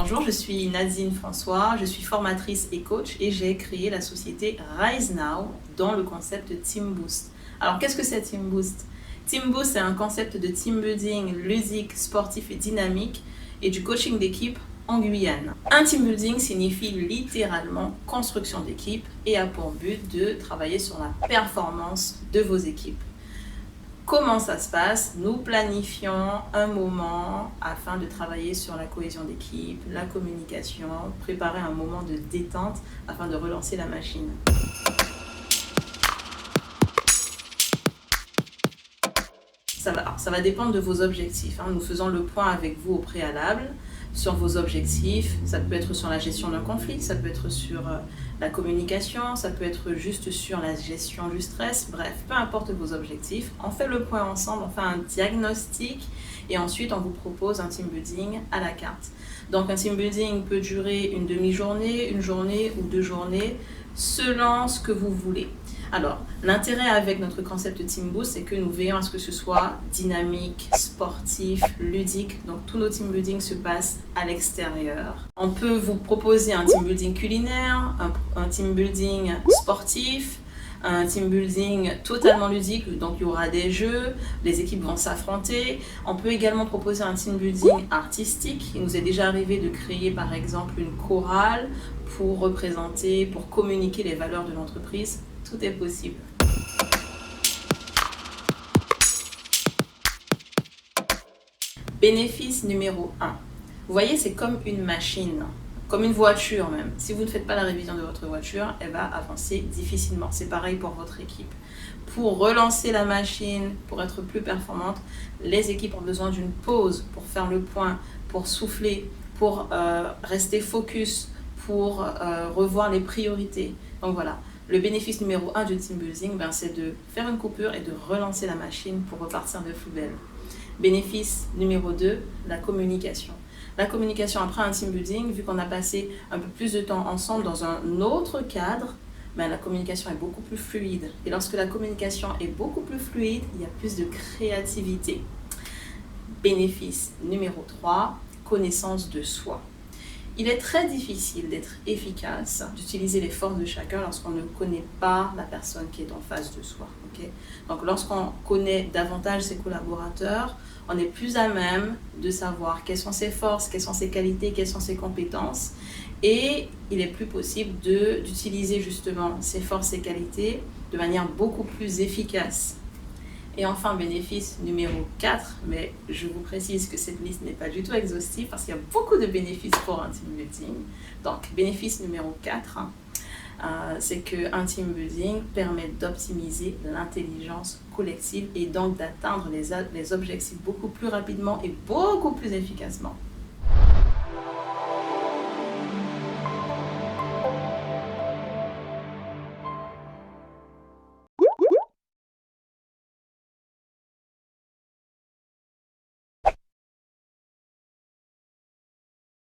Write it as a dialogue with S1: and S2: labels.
S1: Bonjour, je suis Nadine François, je suis formatrice et coach et j'ai créé la société Rise Now dans le concept Team Boost. Alors qu'est-ce que c'est Team Boost? Team Boost, c'est un concept de team building ludique, sportif et dynamique et du coaching d'équipe en Guyane. Un team building signifie littéralement construction d'équipe et a pour but de travailler sur la performance de vos équipes. Comment ça se passe? Nous planifions un moment afin de travailler sur la cohésion d'équipe, la communication, préparer un moment de détente afin de relancer la machine. Ça va dépendre de vos objectifs. Nous faisons le point avec vous au préalable sur vos objectifs. Ça peut être sur la gestion d'un conflit, ça peut être sur la communication, ça peut être juste sur la gestion du stress. Bref, peu importe vos objectifs, on fait le point ensemble, on fait un diagnostic et ensuite on vous propose un team building à la carte. Donc un team building peut durer une demi-journée, une journée ou 2 journées selon ce que vous voulez. Alors, l'intérêt avec notre concept Team Boost, c'est que nous veillons à ce que ce soit dynamique, sportif, ludique. Donc, tous nos team building se passent à l'extérieur. On peut vous proposer un team building culinaire, un team building sportif, un team building totalement ludique, donc il y aura des jeux, les équipes vont s'affronter. On peut également proposer un team building artistique. Il nous est déjà arrivé de créer par exemple une chorale pour représenter, pour communiquer les valeurs de l'entreprise. Tout est possible. Bénéfice numéro 1. Vous voyez, c'est comme une machine, comme une voiture même. Si vous ne faites pas la révision de votre voiture, elle va avancer difficilement. C'est pareil pour votre équipe. Pour relancer la machine, pour être plus performante, les équipes ont besoin d'une pause pour faire le point, pour souffler, pour rester focus, pour revoir les priorités. Donc voilà. Le bénéfice numéro 1 du team building, c'est de faire une coupure et de relancer la machine pour repartir de plus belle. Bénéfice numéro 2, la communication. La communication après un team building, vu qu'on a passé un peu plus de temps ensemble dans un autre cadre, la communication est beaucoup plus fluide. Et lorsque la communication est beaucoup plus fluide, il y a plus de créativité. Bénéfice numéro 3, connaissance de soi. Il est très difficile d'être efficace, d'utiliser les forces de chacun lorsqu'on ne connaît pas la personne qui est en face de soi. Okay? Donc lorsqu'on connaît davantage ses collaborateurs, on est plus à même de savoir quelles sont ses forces, quelles sont ses qualités, quelles sont ses compétences. Et il est plus possible d'utiliser justement ses forces et qualités de manière beaucoup plus efficace. Et enfin, bénéfice numéro 4, mais je vous précise que cette liste n'est pas du tout exhaustive parce qu'il y a beaucoup de bénéfices pour un team building. Donc, bénéfice numéro 4, c'est qu'un team building permet d'optimiser l'intelligence collective et donc d'atteindre les objectifs beaucoup plus rapidement et beaucoup plus efficacement.